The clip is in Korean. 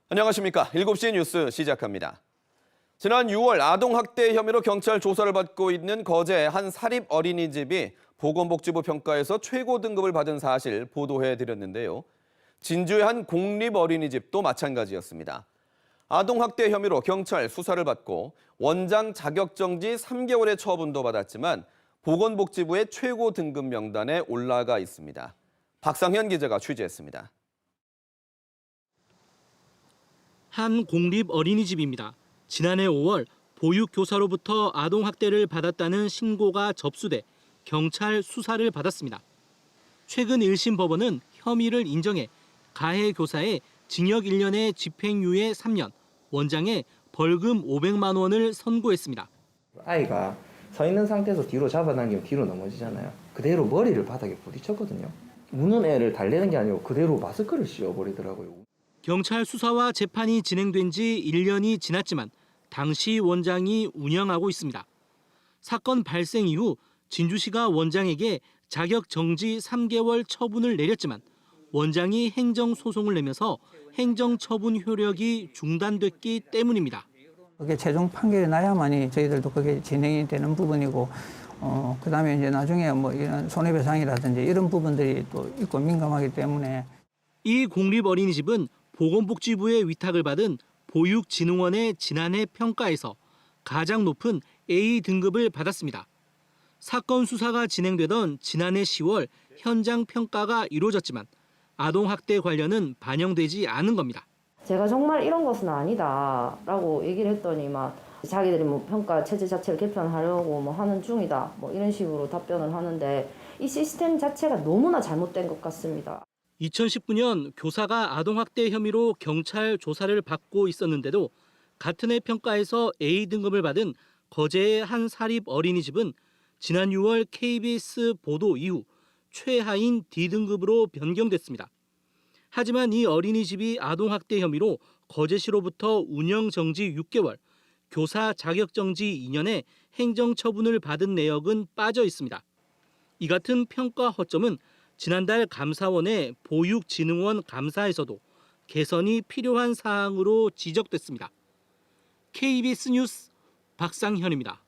안녕하십니까. 7시 뉴스 시작합니다. 지난 6월 아동학대 혐의로 경찰 조사를 받고 있는 거제 한 사립 어린이집이 보건복지부 평가에서 최고 등급을 받은 사실 보도해드렸는데요. 진주의 한 공립 어린이집도 마찬가지였습니다. 아동학대 혐의로 경찰 수사를 받고 원장 자격정지 3개월의 처분도 받았지만 보건복지부의 최고 등급 명단에 올라가 있습니다. 박상현 기자가 취재했습니다. 한 공립 어린이집입니다. 지난해 5월 보육교사로부터 아동학대를 받았다는 신고가 접수돼 경찰 수사를 받았습니다. 최근 1심 법원은 혐의를 인정해 가해 교사의 징역 1년에 집행유예 3년, 원장에 벌금 500만 원을 선고했습니다. 아이가 서 있는 상태에서 뒤로 잡아당기면 뒤로 넘어지잖아요. 그대로 머리를 바닥에 부딪혔거든요. 우는 애를 달래는 게 아니고 그대로 마스크를 씌워버리더라고요. 경찰 수사와 재판이 진행된 지 1년이 지났지만 당시 원장이 운영하고 있습니다. 사건 발생 이후 진주시가 원장에게 자격 정지 3개월 처분을 내렸지만 원장이 행정소송을 내면서 행정처분 효력이 중단됐기 때문입니다. 그게 최종 판결이 나야만이 저희들도 그게 진행이 되는 부분이고, 그다음에 이제 나중에 뭐 이런 손해배상이라든지 이런 부분들이 또 있고 민감하기 때문에. 이 공립 어린이집은 보건복지부의 위탁을 받은 보육진흥원의 지난해 평가에서 가장 높은 A 등급을 받았습니다. 사건 수사가 진행되던 지난해 10월 현장 평가가 이루어졌지만 아동학대 관련은 반영되지 않은 겁니다. 제가 정말 이런 것은 아니다라고 얘기를 했더니 막 자기들이 뭐 평가 체제 자체를 개편하려고 뭐 하는 중이다 뭐 이런 식으로 답변을 하는데 이 시스템 자체가 너무나 잘못된 것 같습니다. 2019년 교사가 아동학대 혐의로 경찰 조사를 받고 있었는데도 같은 해 평가에서 A 등급을 받은 거제의 한 사립 어린이집은 지난 6월 KBS 보도 이후 최하인 D 등급으로 변경됐습니다. 하지만 이 어린이집이 아동학대 혐의로 거제시로부터 운영정지 6개월, 교사 자격정지 2년의 행정처분을 받은 내역은 빠져 있습니다. 이 같은 평가 허점은 지난달 감사원의 보육진흥원 감사에서도 개선이 필요한 사항으로 지적됐습니다. KBS 뉴스 박상현입니다.